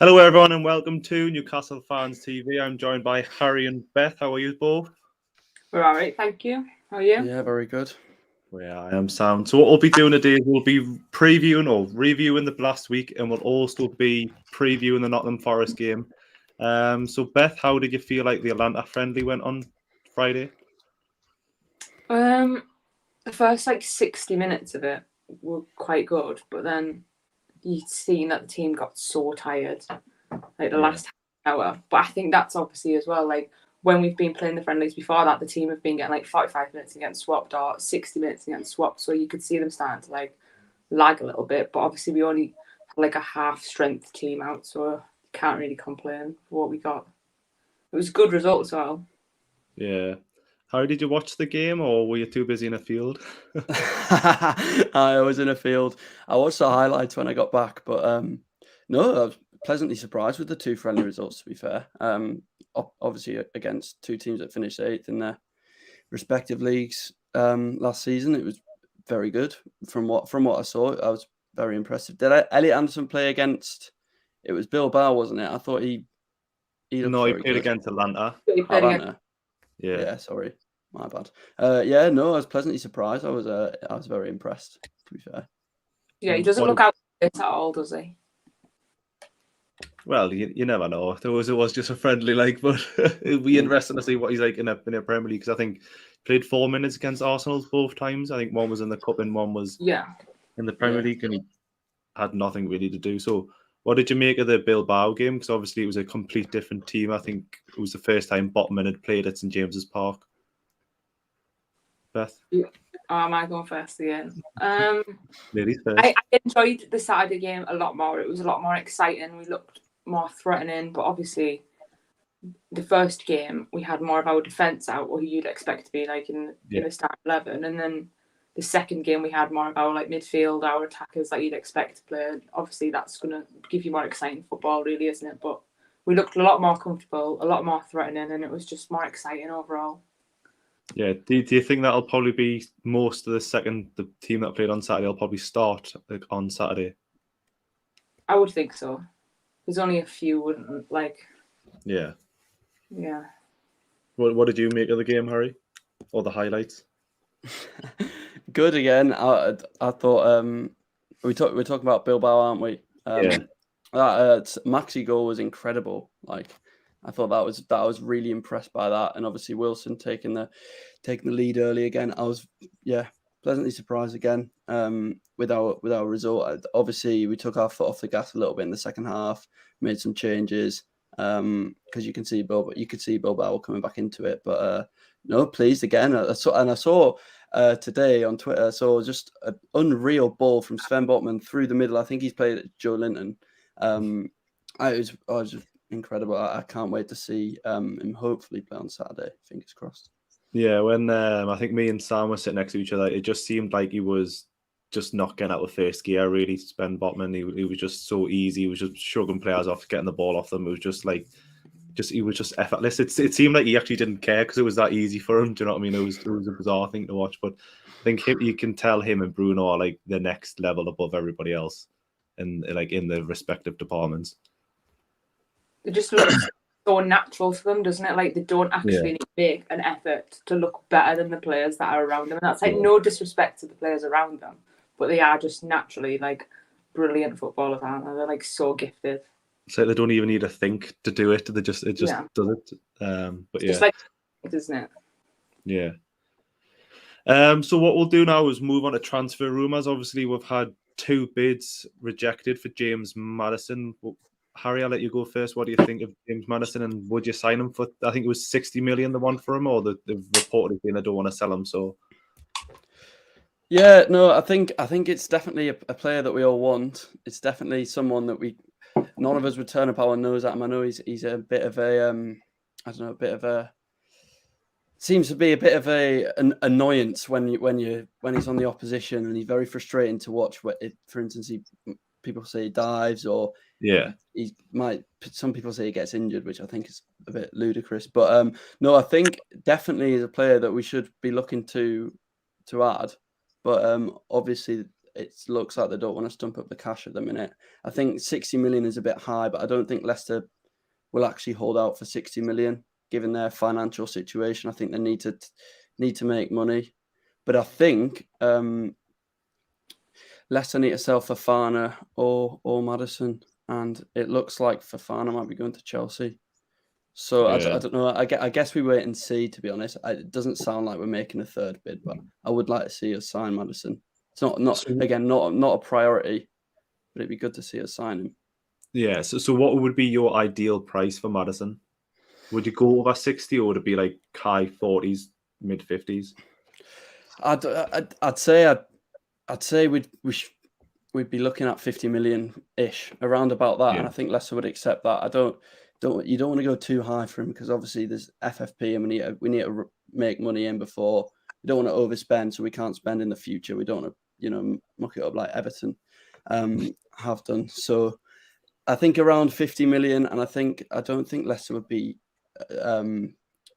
Hello, everyone, and welcome to Newcastle Fans TV. I'm joined by Harry and Beth. How are you both? We're all right, thank you. How are you? Yeah, very good. Yeah, I am sound. So what we'll be doing today is we'll be previewing or reviewing the last week, and we'll also be previewing the Nottingham Forest game. So Beth, how did you feel like the Atlanta friendly went on Friday? The first 60 minutes of it were quite good, but then you'd seen that the team got so tired, the last hour. But I think that's obviously as well, when we've been playing the friendlies before that, the team have been getting 45 minutes and getting swapped or 60 minutes and getting swapped. So you could see them starting to lag a little bit. But obviously we only had a half strength team out, so you can't really complain for what we got. It was a good result as well. Yeah. How did you watch the game, or were you too busy in a field? I was in a field. I watched the highlights when I got back, but no, I was pleasantly surprised with the two friendly results, to be fair. Obviously against two teams that finished 8th in their respective leagues last season. It was very good from what I saw. I was very impressive. Did Elliot Anderson play against? It was Bilbao, wasn't it? I thought he looked No, he very played good. against Atlanta. Atlanta. Yeah, sorry, my bad. I was pleasantly surprised. I was very impressed, to be fair. Yeah, he doesn't look out at all, does he? Well, you never know. It was just a friendly but it'll be interesting to see what he's like in a Premier League, because I think played 4 minutes against Arsenal both times. I think one was in the Cup and one was in the Premier League, and he had nothing really to do. So what did you make of the Bilbao game? Because obviously it was a complete different team. I think it was the first time Botman had played at St James's Park. Beth? Am I going first again? Ladies first. I enjoyed the Saturday game a lot more. It was a lot more exciting. We looked more threatening, but obviously the first game we had more of our defence out, what you'd expect to be in the start 11, and then the second game we had more of our midfield, our attackers that you'd expect to play. Obviously that's going to give you more exciting football, really, isn't it? But we looked a lot more comfortable, a lot more threatening, and it was just more exciting overall. Yeah, do you think that'll probably be most of the team that played on Saturday will probably start on Saturday? I would think so. There's only a few, wouldn't Yeah. Yeah. What did you make of the game, Harry? Or the highlights? Good again. I thought we're talking about Bilbao, aren't we? That Maxi goal was incredible. I thought that was really impressed by that, and obviously Wilson taking the lead early again. I was pleasantly surprised again with our result. Obviously we took our foot off the gas a little bit in the second half, made some changes because you could see Bilbao coming back into it. But no, pleased again. I saw today on Twitter, I saw just an unreal ball from Sven Botman through the middle. I think he's played at Joe Linton. I was just incredible. I can't wait to see him hopefully play on Saturday. Fingers crossed. Yeah, when I think me and Sam were sitting next to each other, it just seemed like he was just not getting out of first gear, really. Sven Botman, he was just so easy. He was just shrugging players off, getting the ball off them. It was he was just effortless. It seemed like he actually didn't care because it was that easy for him. Do you know what I mean? It was a bizarre thing to watch, but I think you can tell him and Bruno are the next level above everybody else, in the respective departments. It just looks so natural to them, doesn't it? They don't actually need to make an effort to look better than the players that are around them. And that's no disrespect to the players around them, but they are just naturally brilliant footballers, aren't they? They're so gifted. So they don't even need to think to do it. It just does it. But it's just isn't it? Yeah. So what we'll do now is move on to transfer rumours. Obviously, we've had 2 bids rejected for James Maddison. Harry, I'll let you go first. What do you think of James Maddison, and would you sign him for? I think it was 60 million the one for him, or they've reported saying they don't want to sell him. So. Yeah, no, I think it's definitely a player that we all want. It's definitely someone that none of us would turn up our nose at him. I know he's a bit of seems to be a bit of an annoyance when he's on the opposition, and he's very frustrating to watch. For instance, people say he dives, or some people say he gets injured, which I think is a bit ludicrous. But no, I think definitely is a player that we should be looking to add. But obviously, it looks like they don't want to stump up the cash at the minute. I think 60 million is a bit high, but I don't think Leicester will actually hold out for 60 million given their financial situation. I think they need to make money, but I think Leicester need to sell Fofana or Maddison, and it looks like Fofana might be going to Chelsea. So I don't know. I guess we wait and see. To be honest, it doesn't sound like we're making a third bid, but I would like to see us sign Maddison. It's not a priority, but it'd be good to see us sign him. Yeah. So what would be your ideal price for Maddison? Would you go over 60, or would it be like high 40s, mid 50s? I'd say we'd be looking at 50 million ish, around about that, and I think Leicester would accept that. You don't want to go too high for him because obviously there's FFP and we need to make money in before. We don't want to overspend, so we can't spend in the future. We don't want to, muck it up like Everton have done. So I think around 50 million, and I don't think Leicester would be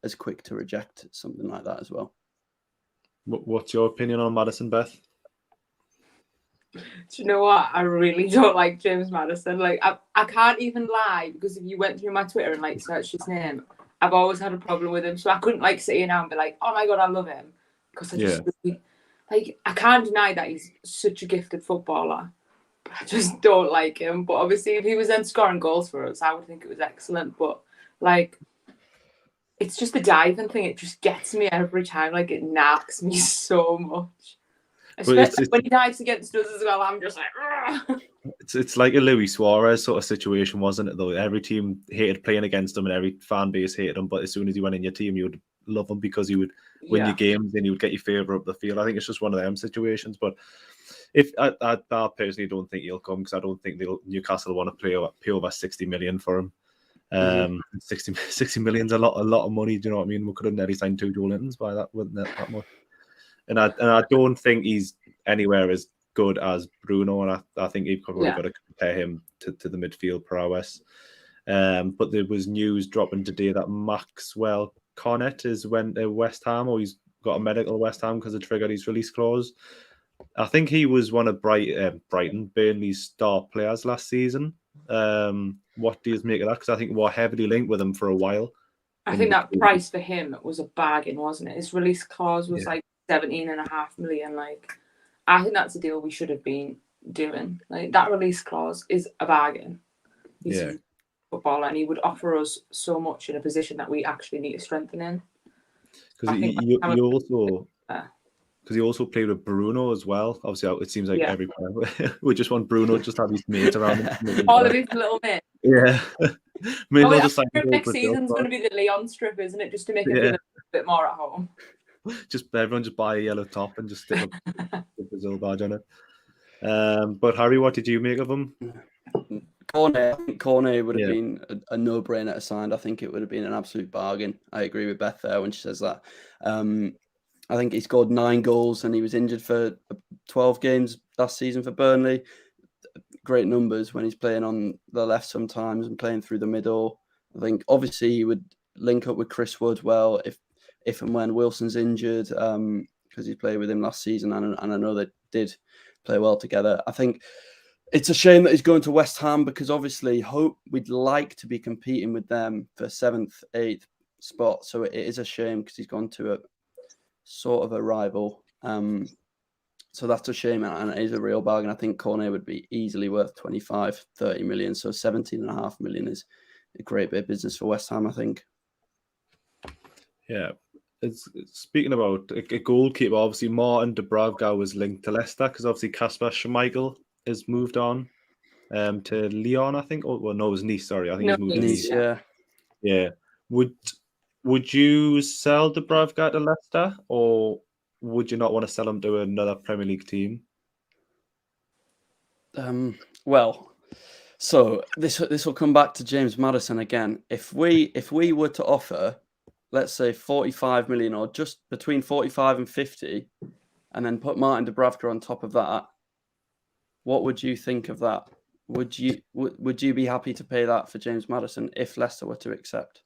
as quick to reject something like that as well. What's your opinion on Maddison, Beth? Do you know what? I really don't like James Maddison. Like, I can't even lie, because if you went through my Twitter and like searched his name, I've always had a problem with him. So I couldn't like sit here now and be like, oh my God, I love him. Because I just like, I can't deny that he's such a gifted footballer. But I just don't like him. But obviously, if he was then scoring goals for us, I would think it was excellent. But like, it's just the diving thing. It just gets me every time. Like, it knacks me so much. Especially when he dives against us as well, I'm just like, ugh. It's like a Luis Suarez sort of situation, wasn't it, though? Every team hated playing against him and every fan base hated him, but as soon as he went in your team, you would love him because he would win your games and he would get your favour up the field. I think it's just one of them situations. But if I personally don't think he'll come, because I don't think Newcastle want to pay over 60 million for him. 60 million's a lot of money. Do you know what I mean? We could have nearly signed 2 Joelintons by that, wouldn't that much? And I don't think he's anywhere as good as Bruno, and I think you've probably got to compare him to the midfield prowess. But there was news dropping today that Maxwell Cornet went to West Ham, or he's got a medical at West Ham because it triggered his release clause. I think he was one of Burnley's star players last season. What do you make of that? Because I think we're heavily linked with him for a while. I think that price for him was a bargain, wasn't it? His release clause was like 17.5 million. Like, I think that's a deal we should have been doing. Like, that release clause is a bargain. He's a footballer, and he would offer us so much in a position that we actually need to strengthen in. Because he also played with Bruno as well. Obviously, it seems like every player we just want Bruno just to have his mates around him. All of his little mates. Yeah. Next season's going to be the Leon strip, isn't it? Just to make it feel a bit more at home. Everyone just buy a yellow top and just stick a Brazil badge on it. But Harry, what did you make of him? Cornet would have been a no-brainer to sign. I think it would have been an absolute bargain. I agree with Beth there when she says that. I think he scored 9 goals and he was injured for 12 games last season for Burnley. Great numbers when he's playing on the left sometimes and playing through the middle. I think obviously he would link up with Chris Wood well if and when Wilson's injured, because he played with him last season, and I know they did play well together. I think it's a shame that he's going to West Ham, because obviously we'd like to be competing with them for 7th, 8th spot. So it is a shame because he's gone to a sort of a rival. So that's a shame, and it is a real bargain. I think Cornet would be easily worth 25, 30 million. So 17.5 million is a great bit of business for West Ham, I think. Yeah. Speaking about a goalkeeper, obviously Martin Dubravka was linked to Leicester because obviously Kasper Schmeichel has moved on to Lyon, I think. Oh, well, no, it was Nice. Sorry, I think he's moved to Nice. Yeah. Would you sell Dubravka to Leicester, or would you not want to sell him to another Premier League team? Well, so this will come back to James Maddison again. If we were to offer, let's say 45 million, or just between 45 and 50, and then put Martin Dubravka on top of that, what would you think of that? Would you be happy to pay that for James Maddison if Leicester were to accept?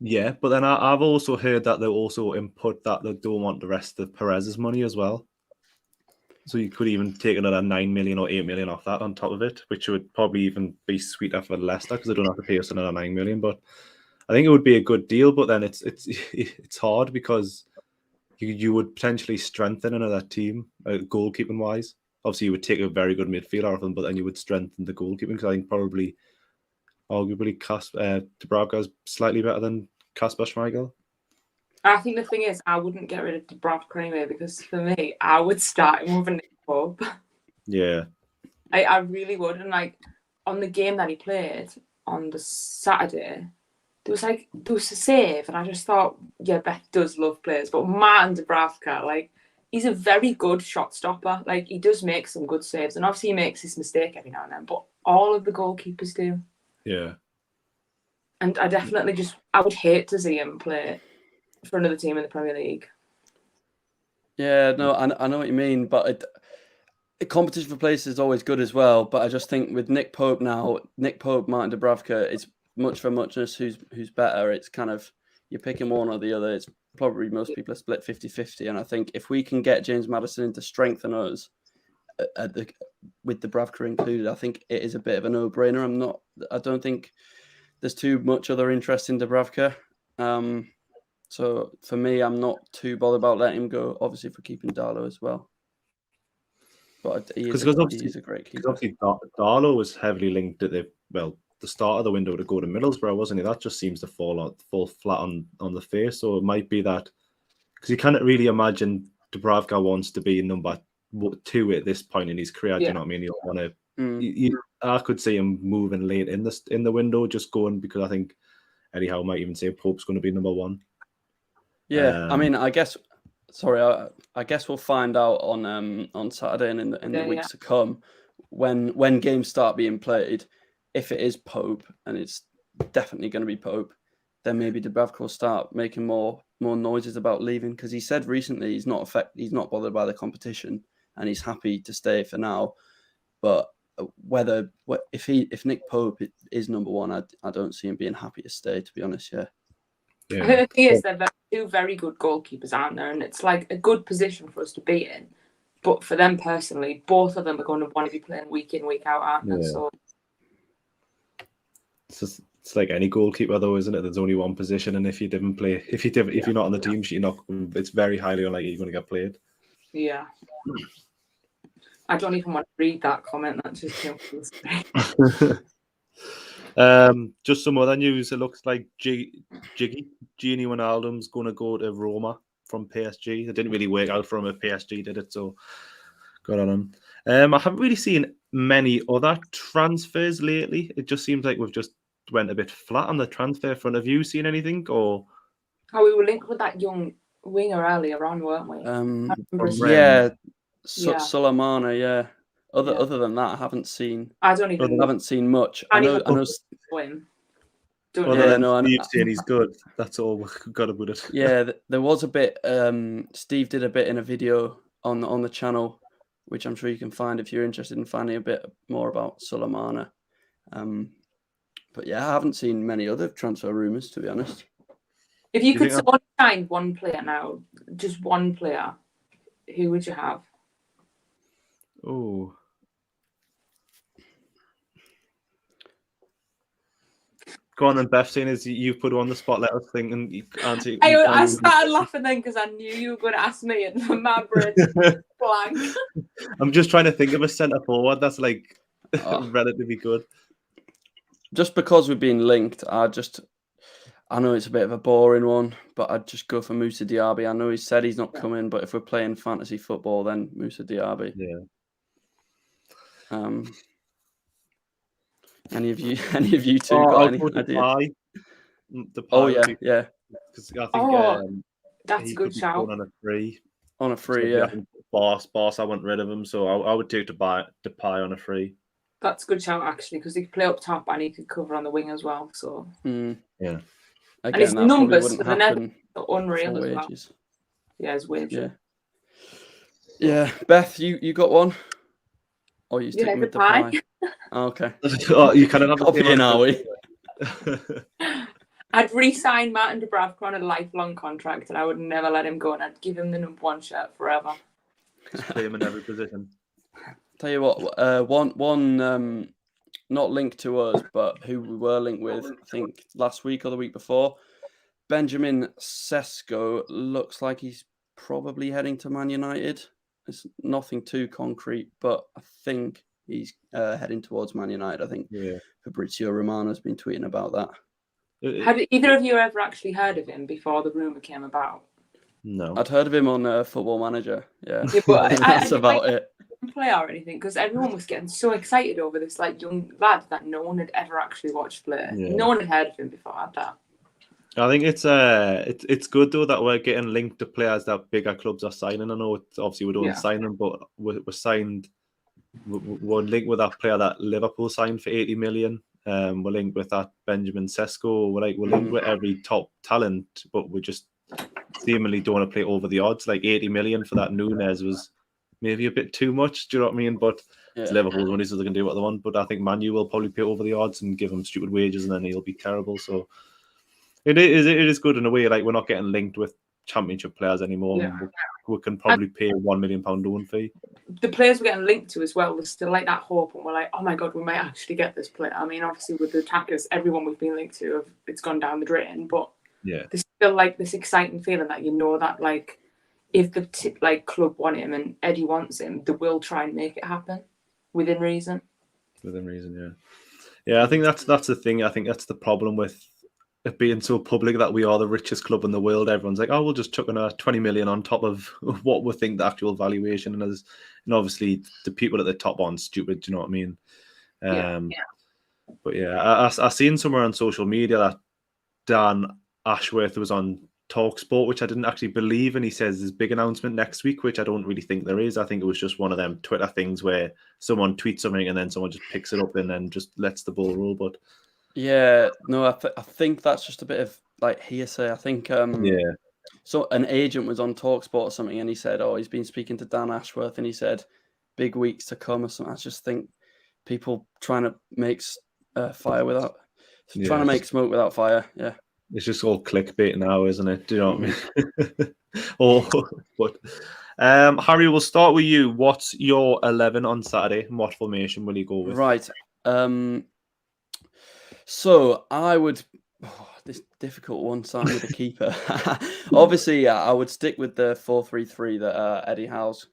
Yeah, but then I've also heard that they'll also input that they don't want the rest of Perez's money as well. So you could even take another 9 million or 8 million off that on top of it, which would probably even be sweeter for Leicester because they don't have to pay us another 9 million. But I think it would be a good deal. But then it's hard because you would potentially strengthen another team goalkeeping wise. Obviously, you would take a very good midfielder off them, but then you would strengthen the goalkeeping because I think probably, arguably, Dubravka is slightly better than Kasper Schmeichel. I think the thing is, I wouldn't get rid of Dubravka anyway because for me, I would start him with a Nick Pope. Yeah. I really would. And like on the game that he played on the Saturday, there was a save, and I just thought, yeah, Beth does love players, but Martin Dubravka, like, he's a very good shot stopper. Like, he does make some good saves, and obviously he makes his mistake every now and then, but all of the goalkeepers do. Yeah. And I would hate to see him play for another team in the Premier League. Yeah, no, I know what you mean, but competition for places is always good as well. But I just think with Nick Pope now, Martin Dubravka, it's much for muchness who's better. It's kind of, you're picking one or the other. It's probably most people are split 50-50. And I think if we can get James Maddison to strengthen us with Dubravka included, I think it is a bit of a no-brainer. I don't think there's too much other interest in Dubravka. So for me, I'm not too bothered about letting him go. Obviously, for keeping Darlow as well. But he is a great keeper. Obviously, Darlow was heavily linked at the start of the window to go to Middlesbrough, wasn't he? That just seems to fall flat on the face. So it might be that, because you can't really imagine Dubravka wants to be number 2 at this point in his career. Do you know what I mean? He'll want to. I could see him moving late in the window, just going, because I think Eddie Howe might even say Pope's going to be number 1. Yeah, I mean, I guess we'll find out on Saturday and in the weeks to come when games start being played. If it is Pope, and it's definitely going to be Pope, then maybe Dubravka will start making more noises about leaving, because he said recently he's not bothered by the competition and he's happy to stay for now. But if Nick Pope is number 1, I don't see him being happy to stay, to be honest. Yeah. I think the thing is, they're two very good goalkeepers, aren't there? And it's like a good position for us to be in. But for them personally, both of them are going to want to be playing week in, week out, aren't they? So it's like any goalkeeper, though, isn't it? There's only one position, and if you're not on the team sheet, it's very highly unlikely you're going to get played. Yeah. I don't even want to read that comment. That just came from the screen. Just some other news. It looks like Gini Wijnaldum's going to go to Roma from PSG. It didn't really work out for him at PSG, did it? So good on him. I haven't really seen many other transfers lately. It just seems like we've just went a bit flat on the transfer front. Have you seen anything? Or we were linked with that young winger earlier on, weren't we? Sulemana, yeah. Other than that, I haven't seen. I haven't seen much. I know. Swim. Steve's saying he's good. That's all we've got about it. Yeah, there was a bit. Steve did a bit in a video on the channel, which I'm sure you can find if you're interested in finding a bit more about Sulemana. But yeah, I haven't seen many other transfer rumours, to be honest. If you could only find one player now, just one player, who would you have? Oh. Go on then, Beth, saying as you put on the spot, let us think and you answer. I started laughing then because I knew you were going to ask me and my brain blank. I'm just trying to think of a centre forward that's like relatively good. Just because we've been linked, I know it's a bit of a boring one, but I'd just go for Moussa Diaby. I know he said he's not coming, but if we're playing fantasy football, then Moussa Diaby. Yeah. Any of you two got any idea? Depay, yeah. Because I think that's a good shout. On a free. On a free, yeah. Boss, I want rid of him, so I would take Depay on a free. That's a good shout, actually, because he could play up top and he could cover on the wing as well. So yeah. Again, and his numbers for the net are unreal as well. Yeah, his wages. Yeah. Beth, you got one? Or are you sticking with Depay? Oh, okay. You kind of have copying, are we? I'd re-sign Martin Dubravka on a lifelong contract, and I would never let him go, and I'd give him the number 1 shirt forever. Just play him in every position. Tell you what, one not linked to us, but who we were linked with, I think last week or the week before, Benjamin Sesko looks like he's probably heading to Man United. It's nothing too concrete, but I think he's heading towards Man United. I think Fabrizio Romano's been tweeting about that. Had either of you ever actually heard of him before the rumour came about? No. I'd heard of him on Football Manager. Yeah, but that's about it. Play or anything, because everyone was getting so excited over this young lad that no one had ever actually watched play. No one had heard of him before, had that. I think it's good though that we're getting linked to players that bigger clubs are signing. I know obviously we don't sign them, but we're signed. We're linked with that player that Liverpool signed for 80 million. We're linked with that Benjamin Sesko. We're linked with every top talent, but we just seemingly don't want to play over the odds. 80 million for that Nunes was maybe a bit too much. Do you know what I mean? But it's Liverpool's money, so they can do what they want. But I think Man U will probably pay over the odds and give him stupid wages, and then he'll be terrible. So it is good in a way. We're not getting linked with Championship players anymore. Yeah. We can probably pay a £1 million loan fee. The players we're getting linked to as well, there's still that hope, and we're like, oh my god, we might actually get this player. I mean, obviously with the attackers, everyone we've been linked to, it's gone down the drain. But there's still this exciting feeling that that if the club want him and Eddie wants him, they will try and make it happen within reason. Within reason, yeah. I think that's the thing. I think that's the problem with it being so public that we are the richest club in the world. Everyone's like, oh, we'll just chuck in a 20 million on top of what we think the actual valuation is. And obviously the people at the top aren't stupid. Do you know what I mean? But I seen somewhere on social media that Dan Ashworth was on TalkSport, which I didn't actually believe, and he says there's a big announcement next week, which I don't really think there is. I think it was just one of them Twitter things where someone tweets something and then someone just picks it up and then just lets the ball roll. But I think that's just a bit of hearsay. I think so an agent was on TalkSport or something, and he said, oh, he's been speaking to Dan Ashworth, and he said big weeks to come or something. I just think people trying to make fire without trying to make smoke without fire. Yeah. It's just all clickbait now, isn't it? Do you know what I mean? Harry, we'll start with you. What's your 11 on Saturday? And what formation will you go with? Right. So I would this difficult one, starting with the keeper. Obviously, I would stick with the 4-3-3 that Eddie Howe's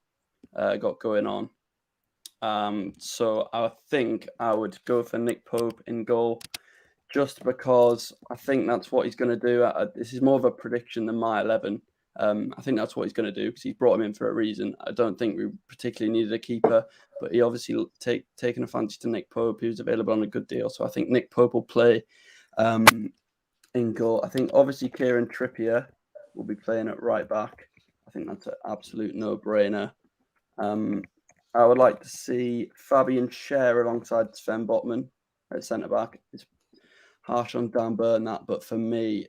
got going on. So I think I would go for Nick Pope in goal, just because I think that's what he's going to do. This is more of a prediction than my 11. I think that's what he's going to do because he's brought him in for a reason. I don't think we particularly needed a keeper, but he obviously taken a fancy to Nick Pope, who's available on a good deal. So I think Nick Pope will play in goal. I think obviously Kieran Trippier will be playing at right back. I think that's an absolute no-brainer. I would like to see Fabian Schär alongside Sven Botman at centre back. It's harsh on Dan Burn that, but for me,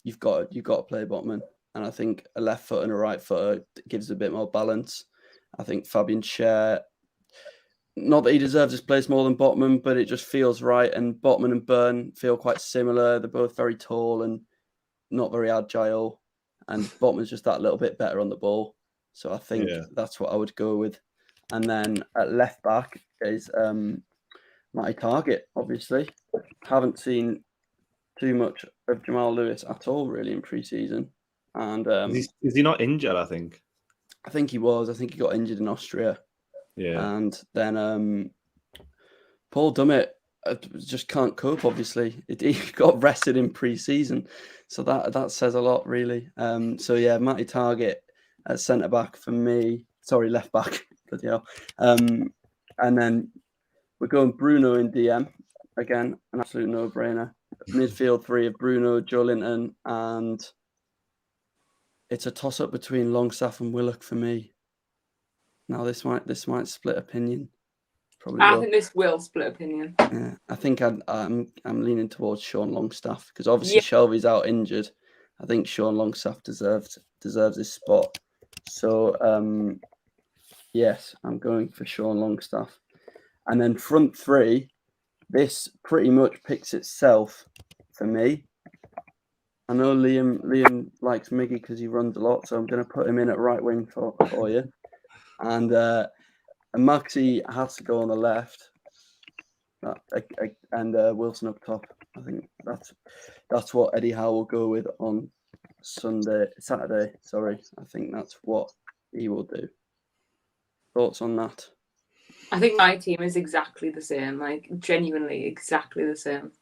you've got to play Botman, and I think a left foot and a right foot gives a bit more balance. I think Fabian Schär, not that he deserves his place more than Botman, but it just feels right. And Botman and Burn feel quite similar. They're both very tall and not very agile, and Botman's just that little bit better on the ball. So I think that's what I would go with. And then at left back is Matty Targett, obviously. Haven't seen too much of Jamal Lewis at all, really, in pre-season. And is he not injured, I think? I think he was. I think he got injured in Austria. Yeah. And then Paul Dummett just can't cope, obviously. He got rested in pre-season. So that says a lot, really. So, yeah, Matty Targett at centre-back for me. Sorry, left-back. Bloody hell. And then we're going Bruno in DM. Again, an absolute no-brainer. Midfield three of Bruno, Joelinton, and it's a toss-up between Longstaff and Willock for me. Now this might split opinion. Probably I think this will split opinion. Yeah, I think I'm leaning towards Sean Longstaff because obviously Shelby's out injured. I think Sean Longstaff deserves his spot. So yes, I'm going for Sean Longstaff. And then front three, this pretty much picks itself for me. I know Liam likes Miggy because he runs a lot, so I'm going to put him in at right wing for you. and Maxi has to go on the left, and Wilson up top. I think that's what Eddie Howe will go with on Saturday. Sorry, I think that's what he will do. Thoughts on that? I think my team is exactly the same, like genuinely exactly the same.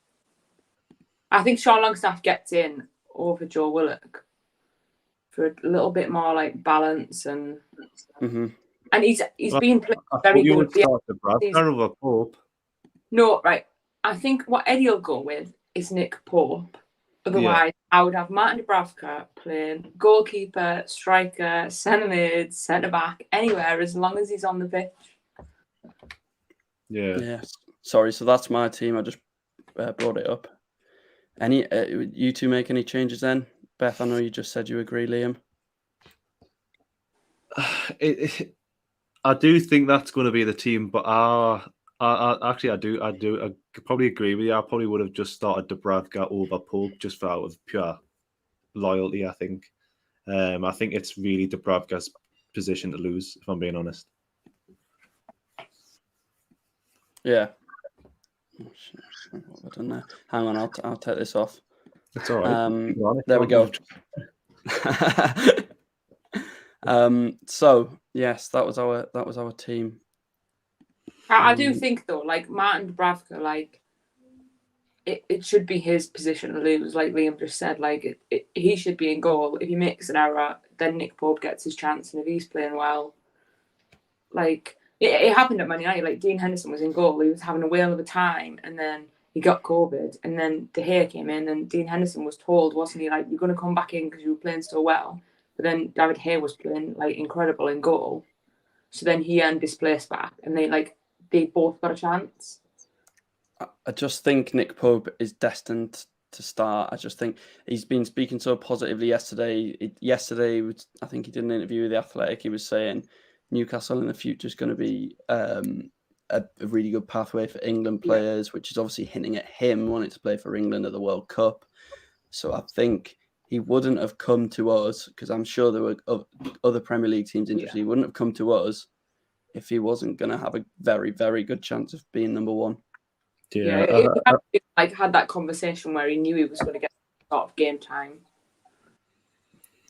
I think Sean Longstaff gets in over Joe Willock for a little bit more like balance and he's been playing very you good. would start the Bradford over Pope. No, right. I think what Eddie will go with is Nick Pope. Otherwise, I would have Martin Dubravka playing goalkeeper, striker, centre mid, centre back, anywhere as long as he's on the pitch. Yeah. Yes. Sorry, so that's my team. I just brought it up. Any you two make any changes then? Beth, I know you just said you agree, Liam. I do think that's going to be the team, but I could probably agree with you. I probably would have just started Dubravka over Pope just for out of pure loyalty. I think it's really Dubravka's position to lose, if I'm being honest. Yeah. What have I done there? Hang on, I'll take this off. It's all right. There we go. So yes, that was our team. I do think though, like Martin Dubravka, like it should be his position to lose. Like Liam just said, like he should be in goal. If he makes an error, then Nick Pope gets his chance, and if he's playing well, like it happened at Man United. Like Dean Henderson was in goal, he was having a whale of a time, and then he got COVID, and then De Gea came in, and Dean Henderson was told, wasn't he, like, you're going to come back in because you were playing so well. But then David Gea was playing like incredible in goal, so then he earned his place back, and they both got a chance. I just think Nick Pope is destined to start. I just think he's been speaking so positively yesterday. I think he did an interview with The Athletic. He was saying Newcastle in the future is going to be a really good pathway for England players, which is obviously hinting at him wanting to play for England at the World Cup. So I think he wouldn't have come to us, because I'm sure there were other Premier League teams interested. He wouldn't have come to us if he wasn't going to have a very, very good chance of being number one. Yeah, he had that conversation where he knew he was going to get sort of game time.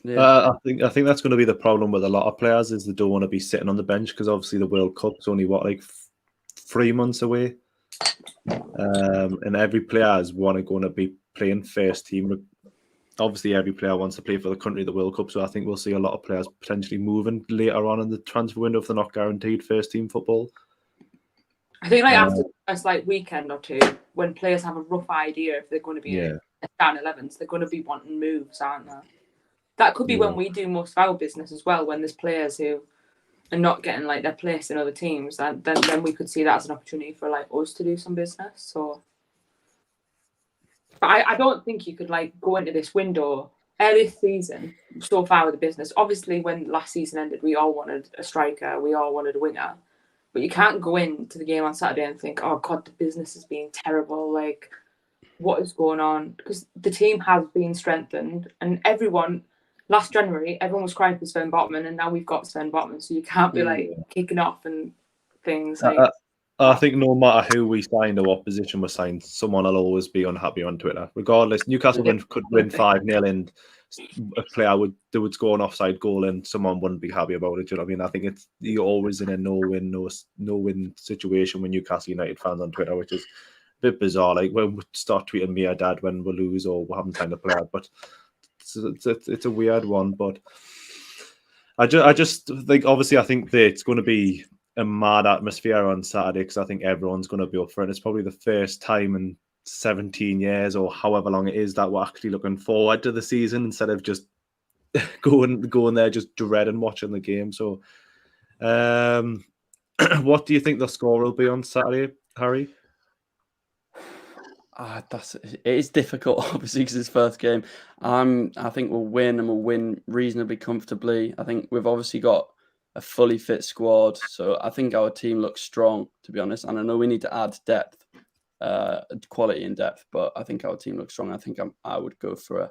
Yeah. I think that's going to be the problem with a lot of players, is they don't want to be sitting on the bench, because obviously the World Cup's only 3 months away, and every player is going to be playing first team. Obviously, every player wants to play for the country at the World Cup, so I think we'll see a lot of players potentially moving later on in the transfer window if they're not guaranteed first team football. I think after the first weekend or two, when players have a rough idea if they're going to be in a starting 11s, they're going to be wanting moves, aren't they? That could be when we do most of our business as well, when there's players who are not getting their place in other teams. Then we could see that as an opportunity for us to do some business. So, but I don't think you could go into this window this season so far with the business. Obviously, when last season ended, we all wanted a striker, we all wanted a winger. But you can't go into the game on Saturday and think, oh, God, the business is being terrible. What is going on? Because the team has been strengthened. And last January, everyone was crying for Sven Botman. And now we've got Sven Botman. So you can't be, kicking off and things. I think no matter who we signed or what position we signed, someone will always be unhappy on Twitter. Regardless, Newcastle could win 5-0 and a player would score an offside goal and someone wouldn't be happy about it. You know what I mean? I think you're always in a no-win situation with Newcastle United fans on Twitter, which is a bit bizarre. When we start tweeting me or dad when we lose or we haven't signed a player, but it's a weird one. But I just think, obviously, I think that it's going to be a mad atmosphere on Saturday, because I think everyone's going to be up for it. It's probably the first time in 17 years or however long it is that we're actually looking forward to the season instead of just going there just dreading watching the game. So what do you think the score will be on Saturday, Harry? It is difficult, obviously, because it's first game. I think we'll win, and we'll win reasonably comfortably. I think we've obviously got a fully fit squad, so I think our team looks strong, to be honest. And I know we need to add depth, quality and depth, but I think our team looks strong. I think I would go for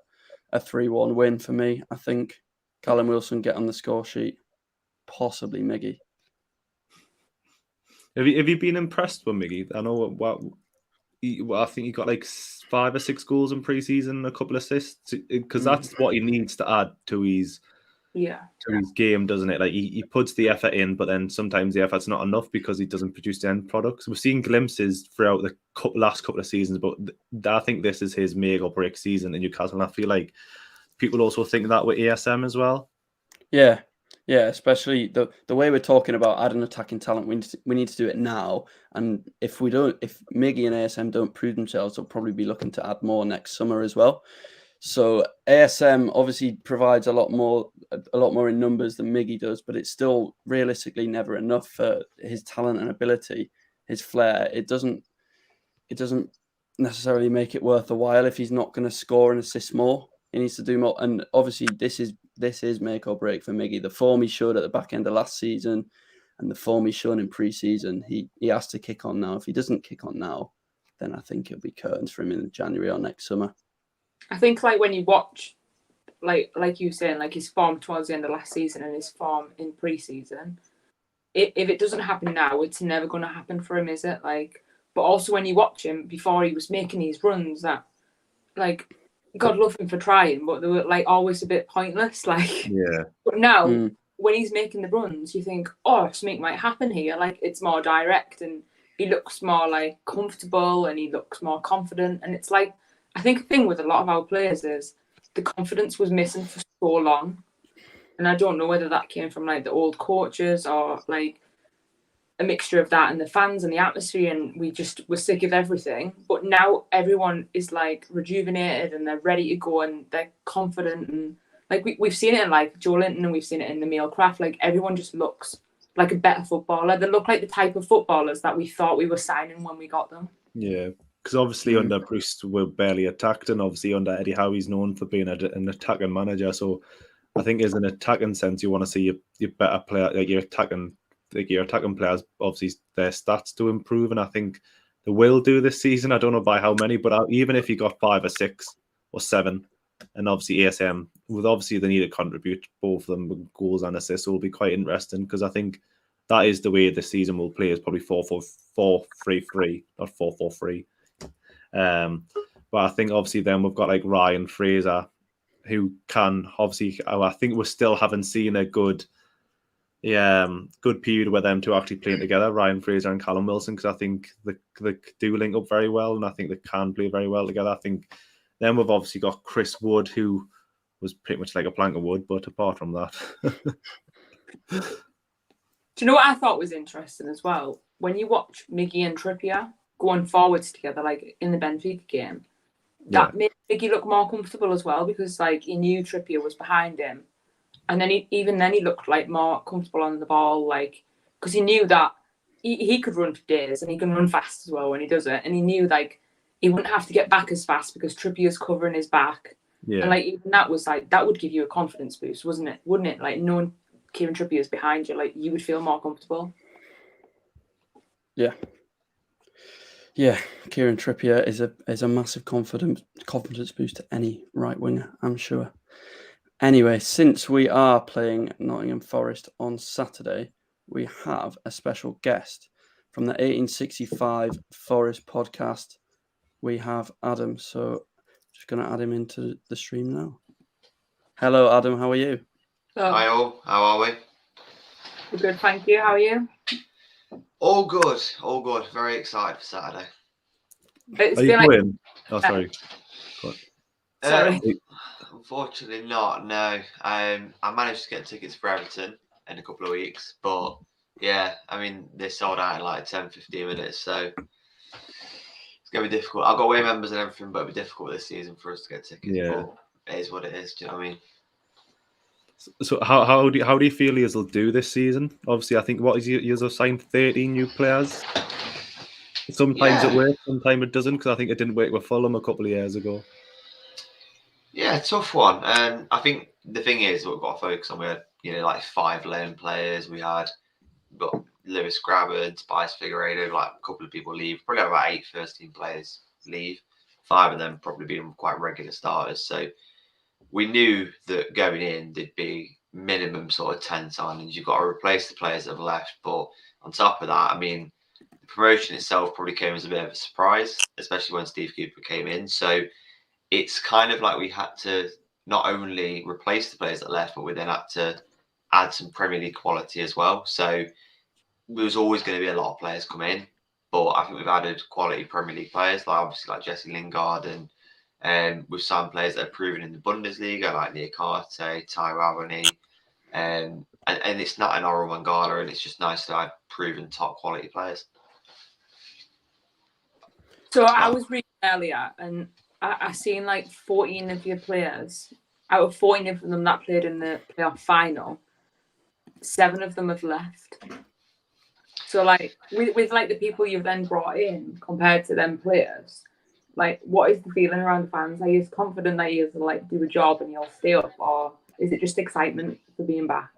a 3-1 win for me. I think Callum Wilson get on the score sheet, possibly Miggy. Have you been impressed with Miggy? I know I think he got like 5 or 6 goals in pre-season, a couple of assists, because that's what he needs to add to his game, doesn't it? Like he puts the effort in, but then sometimes the effort's not enough because he doesn't produce the end product. So we've seen glimpses throughout the last couple of seasons, but I think this is his make or break season in Newcastle. And I feel like people also think that with ASM as well. Yeah, especially the way we're talking about adding attacking talent, we need to do it now. And if Miggy and ASM don't prove themselves, they'll probably be looking to add more next summer as well. So ASM obviously provides a lot more in numbers than Miggy does, but it's still realistically never enough for his talent and ability, his flair. It doesn't necessarily make it worth a while if he's not going to score and assist more. He needs to do more. And obviously this is make or break for Miggy. The form he showed at the back end of last season and the form he's shown in pre-season, he has to kick on now. If he doesn't kick on now, then I think it'll be curtains for him in January or next summer. I think like when you watch, like you were saying, like his form towards the end of last season and his form in pre-season, if it doesn't happen now, it's never going to happen for him, is it? Like, but also when you watch him before he was making these runs, that like God love him for trying, but they were like always a bit pointless. Like, But now when he's making the runs, you think, oh, something might happen here. Like it's more direct and he looks more like comfortable and he looks more confident. And it's like, I think the thing with a lot of our players is the confidence was missing for so long. And I don't know whether that came from like the old coaches or like a mixture of that and the fans and the atmosphere, and we just were sick of everything. But now everyone is like rejuvenated and they're ready to go and they're confident, and like we've seen it in like Joe Linton and we've seen it in the Emil Kraft. Like everyone just looks like a better footballer. They look like the type of footballers that we thought we were signing when we got them. Yeah, because obviously under Bruce we're barely attacked, and obviously under Eddie Howe he's known for being an attacking manager. So I think as an attacking sense, you want to see your better player, like your attacking players, obviously their stats to improve, and I think they will do this season. I don't know by how many, but even if you got 5 or 6 or 7, and obviously ASM, obviously they need to contribute, both of them with goals and assists, so it'll be quite interesting, because I think that is the way the season will play, is probably 4-4-3-3, not 4-4-3. But I think obviously then we've got like Ryan Fraser, who can obviously, I think we still haven't seen a good period with them to actually playing together, Ryan Fraser and Callum Wilson, because I think they do link up very well, and I think they can play very well together. I think then we've obviously got Chris Wood, who was pretty much like a plank of wood, but apart from that. Do you know what I thought was interesting as well? When you watch Miggy and Trippier going forwards together, like in the Benfica game, that made Miggy look more comfortable as well, because like he knew Trippier was behind him. And then he looked like more comfortable on the ball, like, because he knew that he could run for days and he can run fast as well when he does it. And he knew like he wouldn't have to get back as fast because Trippier's covering his back. Yeah. And like even that was like, that would give you a confidence boost, wouldn't it? Like knowing Kieran Trippier's behind you, like you would feel more comfortable. Yeah. Yeah, Kieran Trippier is a massive confidence boost to any right winger, I'm sure. Anyway, since we are playing Nottingham Forest on Saturday, we have a special guest from the 1865 Forest podcast. We have Adam, so just going to add him into the stream now. Hello, Adam. How are you? Hi all. How are we? We're good, thank you. How are you? All good. All good. Very excited for Saturday. Are you going? Oh, sorry. Sorry. Unfortunately not, no. I managed to get tickets for Everton in a couple of weeks, but yeah, I mean, they sold out in like 10, 15 minutes, so it's going to be difficult. I've got away members and everything, but it'll be difficult this season for us to get tickets, but it is what it is, do you know what I mean? So how do you feel he'll do this season? Obviously, I think you've signed 13 new players. Sometimes it works, sometimes it doesn't, because I think it didn't work with Fulham a couple of years ago. Yeah, tough one. And I think the thing is, what we've got to focus on, we had, like 5 lone players. We've got Lewis Grabbard, Spice Figueiredo, like a couple of people leave. Probably about 8 first-team players leave. 5 of them probably being quite regular starters. So we knew that going in, there'd be minimum sort of 10 signings. You've got to replace the players that have left. But on top of that, I mean, the promotion itself probably came as a bit of a surprise, especially when Steve Cooper came in. So it's kind of like we had to not only replace the players that left, but we then had to add some Premier League quality as well. So there was always going to be a lot of players come in, but I think we've added quality Premier League players, like obviously like Jesse Lingard, and we've signed players that are proven in the Bundesliga, like Newcastle, Tyrone, and it's not an Oral Mangala, and it's just nice to have proven top quality players. So I was reading earlier, and I seen like 14 of your players, out of 14 of them that played in the playoff final, 7 of them have left. So like with like the people you've then brought in compared to them players, like what is the feeling around the fans? Are you confident that you'll like do a job and you'll stay up, or is it just excitement for being back?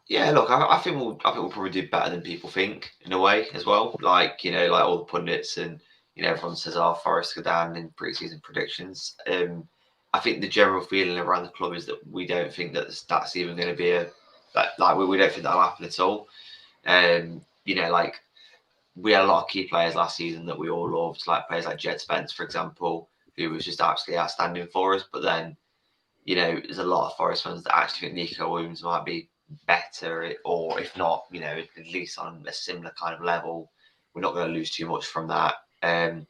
Yeah, look, I think we'll probably do better than people think in a way as well. Like, you know, like all the pundits and, you know, everyone says, "Oh, Forest go down in pre-season predictions." I think the general feeling around the club is that we don't think that that's even going to be we don't think that'll happen at all. You know, like we had a lot of key players last season that we all loved, like players like Jed Spence, for example, who was just absolutely outstanding for us. But then, you know, there's a lot of Forest fans that actually think Nico Williams might be better, or if not, you know, at least on a similar kind of level. We're not going to lose too much from that. But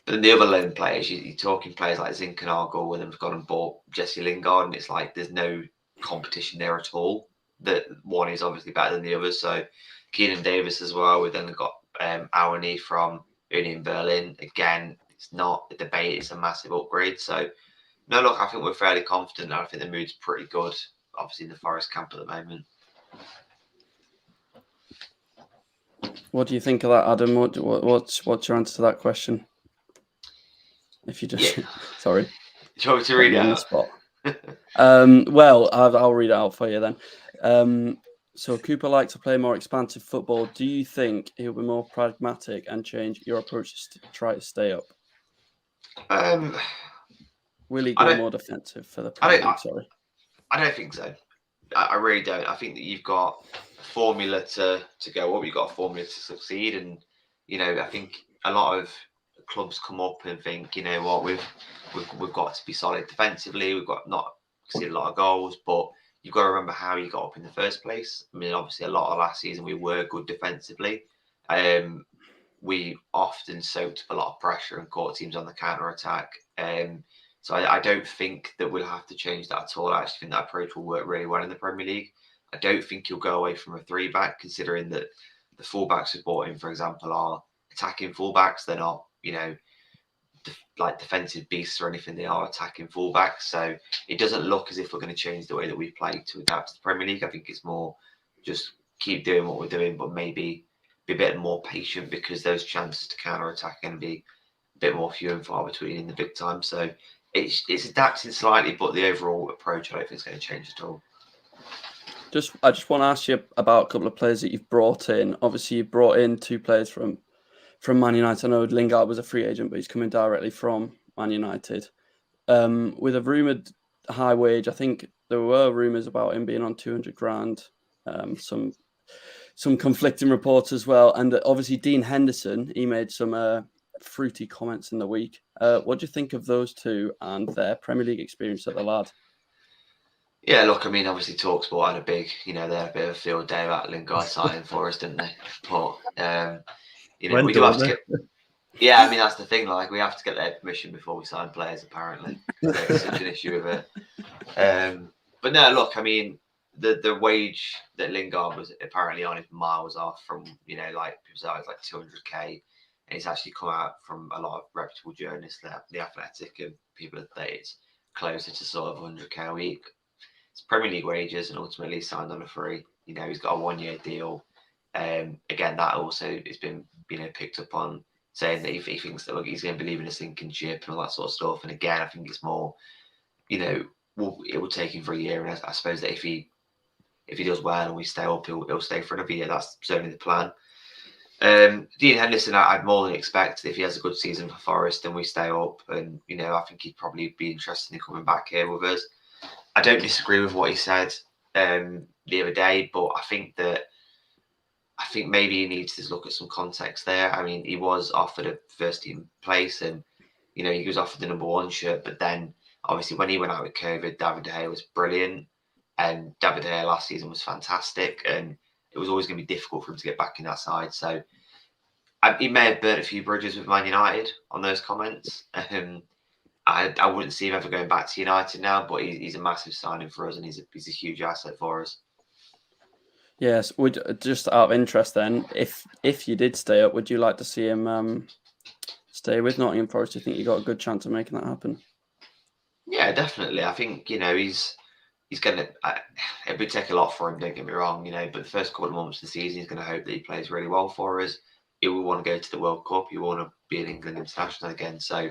then the other lone players, you're talking players like Zinchenko, and then we've gone and bought Jesse Lingard, and it's like there's no competition there at all. That one is obviously better than the other. So Keenan Davis as well. We've then got Awani from Union Berlin. Again, it's not a debate, it's a massive upgrade. So no, look, I think we're fairly confident. I think the mood's pretty good, obviously, in the Forest camp at the moment. What do you think of that, Adam? What's your answer to that question? If you just sorry, Do you want me to read it on the out? spot. Well, I'll read it out for you then. So Cooper likes to play more expansive football. Do you think he'll be more pragmatic and change your approach to try to stay up? Will he go more defensive for the Premier League? Sorry, I don't think so. I really don't. I think that you've got a formula to go up. You've got a formula to succeed, and you know, I think a lot of clubs come up and think, you know what, we've got to be solid defensively. We've got not conceded a lot of goals, but you've got to remember how you got up in the first place. I mean, obviously, a lot of last season we were good defensively. We often soaked up a lot of pressure and caught teams on the counter attack. So I don't think that we'll have to change that at all. I actually think that approach will work really well in the Premier League. I don't think you'll go away from a 3-back, considering that the fullbacks we brought in, for example, are attacking fullbacks. They're not, you know, like defensive beasts or anything. They are attacking fullbacks. So it doesn't look as if we're going to change the way that we play to adapt to the Premier League. I think it's more just keep doing what we're doing, but maybe be a bit more patient, because those chances to counter attack are going to be a bit more few and far between in the big time. So it's adapting slightly, but the overall approach I don't think is going to change at all. I just want to ask you about a couple of players that you've brought in. Obviously, you brought in 2 players from Man United. I know Lingard was a free agent, but he's coming directly from Man United. With a rumoured high wage, I think there were rumours about him being on 200 grand. Some conflicting reports as well. And obviously, Dean Henderson, he made some fruity comments in the week. What do you think of those two and their Premier League experience at the Lad? Yeah, look, I mean, obviously TalkSport had they had a bit of a field day about Lingard signing for us, didn't they? But you know, we do have to get. Yeah, I mean, that's the thing. Like, we have to get their permission before we sign players. Apparently, there's such an issue with it. But no, look, I mean, the wage that Lingard was apparently on is miles off from, you know, like people say it's like 200k, and it's actually come out from a lot of reputable journalists, the Athletic and people that it's closer to sort of 100k a week. It's Premier League wages, and ultimately signed on a free. You know, he's got a 1-year deal. Again, that also has been, you know, picked up on, saying that he thinks that, look, he's going to be leaving a sinking ship and all that sort of stuff. And again, I think it's more, you know, it will take him for a year. And I suppose that if he does well and we stay up, he'll stay for another year. That's certainly the plan. Dean Henderson, I'd more than expect if he has a good season for Forest and we stay up. And, you know, I think he'd probably be interested in coming back here with us. I don't disagree with what he said the other day, but I think maybe he needs to look at some context there. I mean, he was offered a first team place, and he was offered the number 1 shirt, but then obviously when he went out with COVID, David De Gea was brilliant, and David De Gea last season was fantastic, and it was always going to be difficult for him to get back in that side. So he may have burnt a few bridges with Man United on those comments. I wouldn't see him ever going back to United now, but he's a massive signing for us, and he's a huge asset for us. Yes, just out of interest then, if you did stay up, would you like to see him stay with Nottingham Forest? Do you think you got a good chance of making that happen? Yeah, definitely. I think he's gonna. It would take a lot for him. Don't get me wrong, but the first couple of months of the season, he's going to hope that he plays really well for us. He will want to go to the World Cup. He will want to be an England international again. So,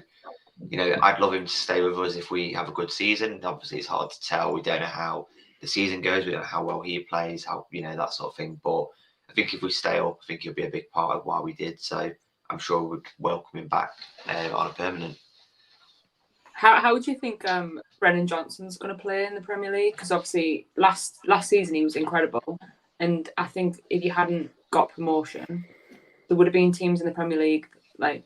I'd love him to stay with us if we have a good season. Obviously, it's hard to tell. We don't know how the season goes. We don't know how well he plays, how that sort of thing. But I think if we stay up, I think he'll be a big part of why we did. So I'm sure we'd welcome him back on a permanent. How would you think Brennan Johnson's going to play in the Premier League? Because obviously last season he was incredible, and I think if you hadn't got promotion, there would have been teams in the Premier League, like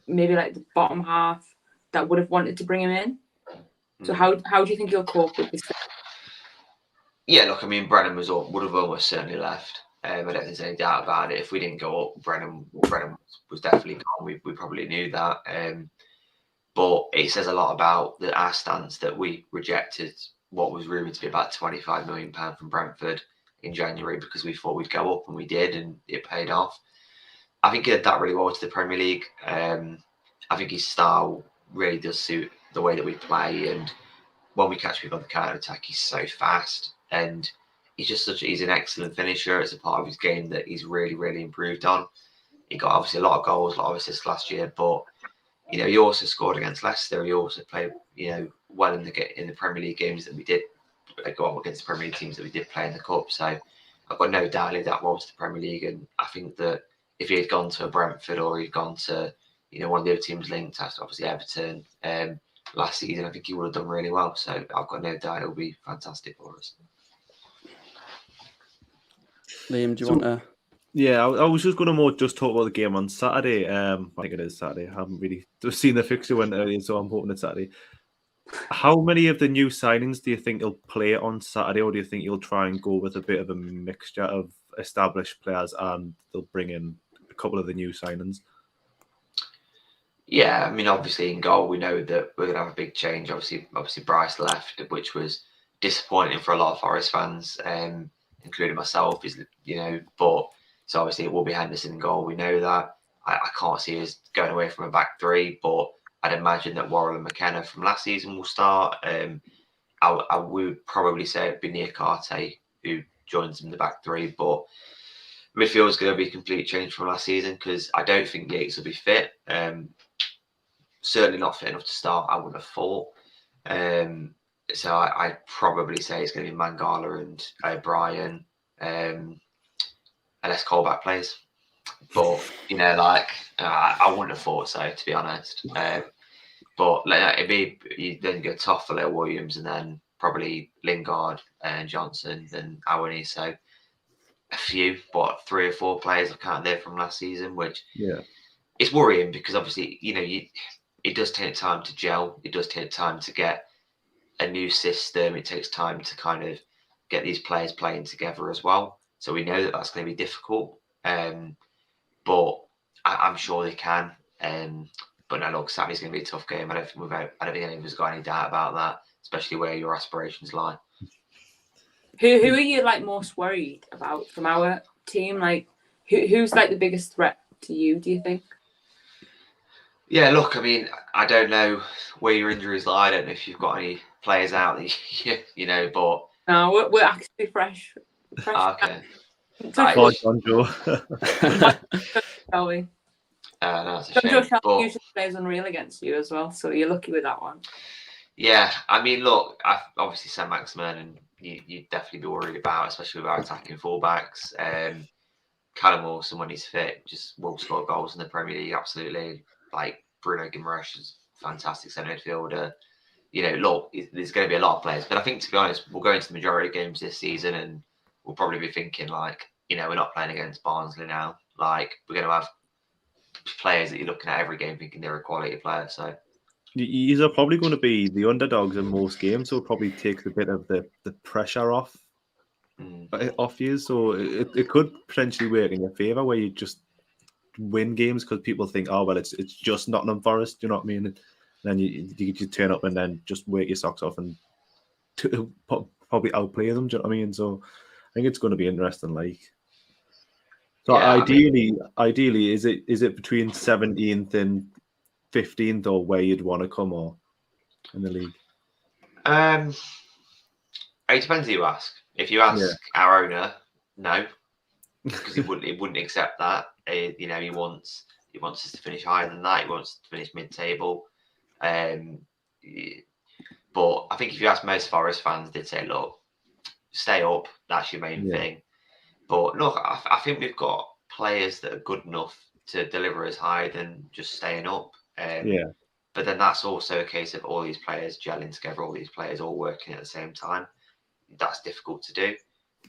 maybe like the bottom half, that would have wanted to bring him in. So how do you think he'll cope with this? Yeah, look, I mean, Brennan would have almost certainly left. I don't think there's any doubt about it. If we didn't go up, Brennan was definitely gone. We probably knew that. But it says a lot about our stance that we rejected what was rumoured to be about £25 million from Brentford in January, because we thought we'd go up, and we did, and it paid off. I think he did that really well to the Premier League. I think his style really does suit the way that we play, and when we catch people on the counter attack, he's so fast, and he's an excellent finisher. It's a part of his game that he's really, really improved on. He got obviously a lot of goals, a lot of assists last year, but he also scored against Leicester. He also played well in the Premier League games that we did go up against the Premier League teams that we did play in the Cup. So I've got no doubt he did that well to the Premier League, and I think that if he had gone to a Brentford, or he'd gone to one of the other teams linked, obviously Everton, last season, I think he would have done really well. So I've got no doubt it'll be fantastic for us. Liam, do you want to? Yeah, I was just going to just talk about the game on Saturday. I think it is Saturday. I haven't really seen the fixture when early, so I'm hoping it's Saturday. How many of the new signings do you think he'll play on Saturday, or do you think he'll try and go with a bit of a mixture of established players and they'll bring in a couple of the new signings? Yeah, I mean, obviously in goal, we know that we're going to have a big change. Obviously Bryce left, which was disappointing for a lot of Forest fans, including myself. But so obviously it will be Henderson in goal. We know that. I can't see us going away from a back three, but I'd imagine that Worrell and McKenna from last season will start. I would probably say it'd be Niakate who joins in the back three, but midfield is going to be a complete change from last season, because I don't think Yates will be fit. Certainly not fit enough to start, I would have thought. So I'd probably say it's going to be Mangala and O'Brien, unless Colback plays. But I wouldn't have thought so, to be honest. But it'd be, you then go Toffolo, Williams, and then probably Lingard and Johnson and Awani. So a few, but 3 or 4 players I've counted there from last season, which it's worrying, because obviously it does take time to gel. It does take time to get a new system. It takes time to kind of get these players playing together as well. So we know that that's going to be difficult. But I'm sure they can. But no, look, Saturday's going to be a tough game. I don't think any of us got any doubt about that, especially where your aspirations lie. Who are you most worried about from our team? Who's the biggest threat to you, do you think? Yeah, look, I mean, I don't know where your injuries lie. I don't know if you've got any players out that but no, we're actually fresh. Okay. Shall we? No, it's a shame. But usually plays unreal against you as well, so you're lucky with that one. Yeah, I mean, look, obviously saint-maximin, and you'd definitely be worried about, especially with our attacking fullbacks. Callum Wilson, when he's fit, just will score goals in the Premier League, absolutely. Like Bruno Guimaraes is a fantastic centre midfielder. look, there's going to be a lot of players, but I think, to be honest, we'll go into the majority of games this season and we'll probably be thinking like, we're not playing against Barnsley now. Like, we're going to have players that you're looking at every game thinking they're a quality player. So these are probably going to be the underdogs in most games, so it probably takes a bit of the pressure off you. So it could potentially work in your favour, where you just win games because people think, oh well, it's just Nottingham Forest. You know what I mean? And then you turn up and then just work your socks off and probably outplay them. Do you know what I mean? So I think it's going to be interesting. Like, so Yeah, ideally, is it between 17th and 15th, or where you'd want to come, or in the league? It depends who you ask. If you ask our owner, no, because he wouldn't accept that. He wants us to finish higher than that. He wants us to finish mid-table. But I think if you ask most Forest fans, they'd say, look, stay up. That's your main thing. But look, I think we've got players that are good enough to deliver us higher than just staying up. But then that's also a case of all these players gelling together, all these players all working at the same time. That's difficult to do.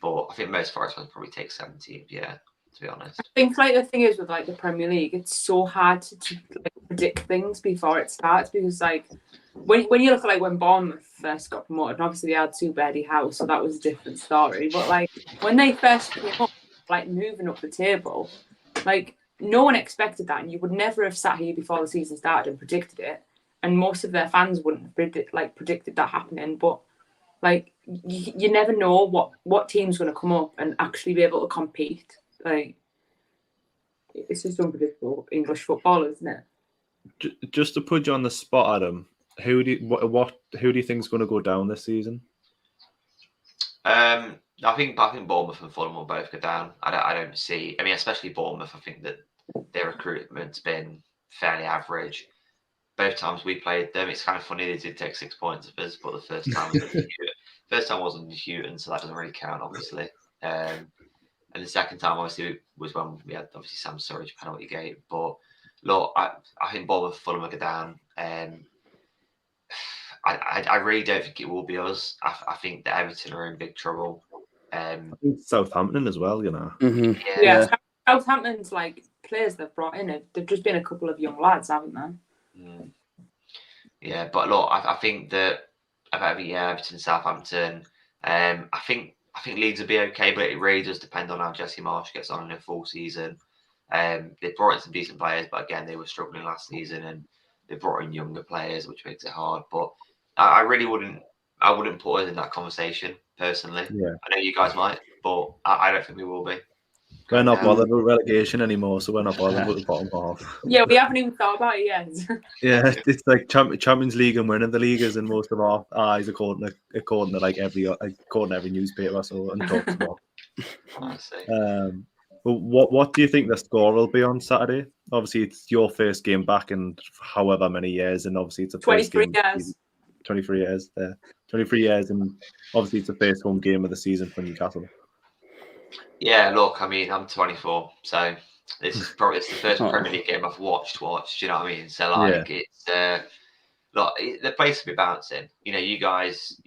But I think most Forest fans probably take 17th, to be honest. I think like the thing is with like the Premier League, it's so hard to like, predict things before it starts, because like when you look at like when Bournemouth first got promoted, and obviously they had two Eddie Howe, so that was a different story. But like when they first came up, like moving up the table, like no one expected that, and you would never have sat here before the season started and predicted it. And most of their fans wouldn't have predicted that happening. But like you never know what team's going to come up and actually be able to compete. Like, it's just unpredictable English football, isn't it? Just to put you on the spot, Adam, who do you think is going to go down this season? I think Bournemouth and Fulham will both go down. I don't see. I mean, especially Bournemouth. I think that their recruitment's been fairly average. Both times we played them, it's kind of funny they did take 6 points of us, but the first time wasn't Houghton, so that doesn't really count, obviously. And the second time, obviously, was when we had obviously Sam Surridge penalty gate. But look, I think Bournemouth and Fulham will go down. I really don't think it will be us. I think that Everton are in big trouble. I think Southampton as well, you know. Mm-hmm. Yeah, Southampton's like players they've brought in. They've just been a couple of young lads, haven't they? Yeah, but look, I think that Everton, Southampton. I think Leeds will be okay, but it really does depend on how Jesse Marsh gets on in a full season. They brought in some decent players, but again, they were struggling last season, and they brought in younger players, which makes it hard. But I really wouldn't put us in that conversation personally. Yeah, I know you guys might, but I don't think we will be. We're not bothered with relegation anymore, so we're not bothered with the bottom half. Yeah, we haven't even thought about it yet. Yeah, it's like Champions League and winning the league is in most of our eyes, according to like every newspaper. So and talks about. I see. But what do you think the score will be on Saturday? Obviously, it's your first game back in however many years, and obviously it's a 23 years. 23 years there. 23 years, and obviously it's the first home game of the season for Newcastle. Yeah, look, I mean, I'm 24, so it's the first Premier League game I've watched. Do you know what I mean? So like, it's look, the place will be bouncing. You guys,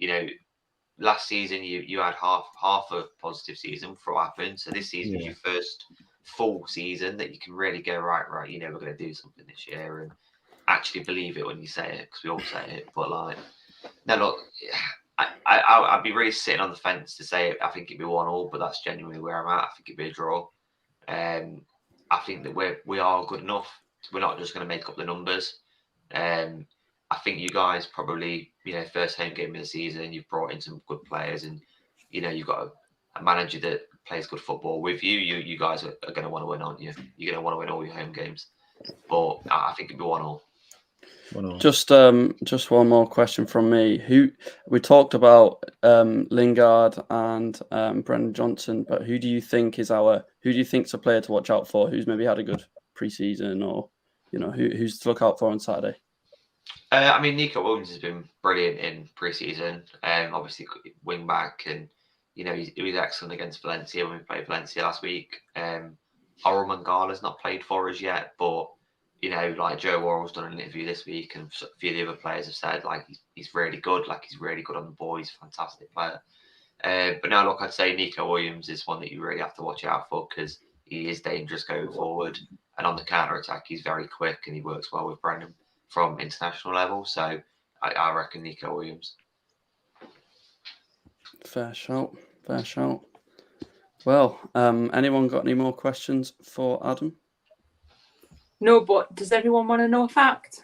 last season you had half a positive season for what happened. So this season is your first full season that you can really go right. We're going to do something this year, and actually believe it when you say it, because we all say it. But like, no, look. I'd be really sitting on the fence to say I think it'd be 1-1, but that's genuinely where I'm at. I think it'd be a draw. I think that we are good enough. We're not just going to make up the numbers. I think you guys probably, first home game of the season, you've brought in some good players, and you've got a manager that plays good football with you. You guys are going to want to win, aren't you? You're going to want to win all your home games. But I think it'd be 1-1. Just one more question from me. Who we talked about Lingard and Brendan Johnson, but who do you think is a player to watch out for? Who's maybe had a good pre-season, or who's to look out for on Saturday? I mean, Nico Williams has been brilliant in pre-season. Obviously wing back, and he was excellent against Valencia when we played Valencia last week. Oral Mangala's not played for us yet, but you know, like Joe Worrell's done an interview this week, and a few of the other players have said like he's really good, like he's really good on the ball. He's a fantastic player. But no, look, I'd say Nico Williams is one that you really have to watch out for because he is dangerous going forward, and on the counter attack, he's very quick and he works well with Brendan from international level. So I reckon Nico Williams. Fair shout. Fair shout. Well, anyone got any more questions for Adam? No, but does everyone want to know a fact?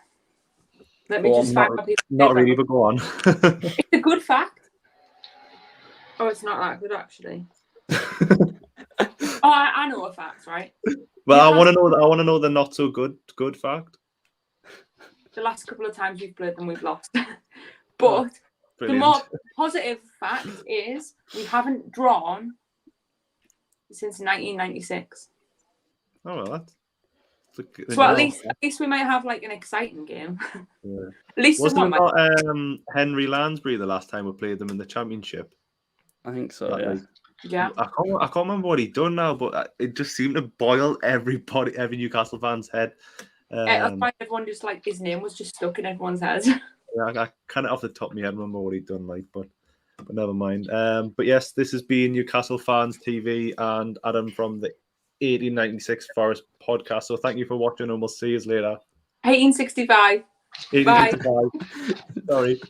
Let me just find out people Not really, but go on. It's a good fact. Oh, it's not that good actually. I know a fact, right? Well, I want to know the not so good fact. The last couple of times we've played them, we've lost. But Brilliant. the more positive fact is we haven't drawn since 1996. Oh well, that's So at least we might have like an exciting game. Yeah. At least Wasn't someone it might. not Henry Lansbury the last time we played them in the championship? I think so. That, Yeah. like, Yeah. I can't remember what he'd done now, but it just seemed to boil every Newcastle fan's head. That's why everyone just like his name was just stuck in everyone's head. Yeah, I kind of off the top of my head remember what he'd done, like, but never mind. But yes, this has been Newcastle Fans TV and Adam from the 1896 Forest podcast. So thank you for watching, and we'll see you later. 1865. 1865. Sorry.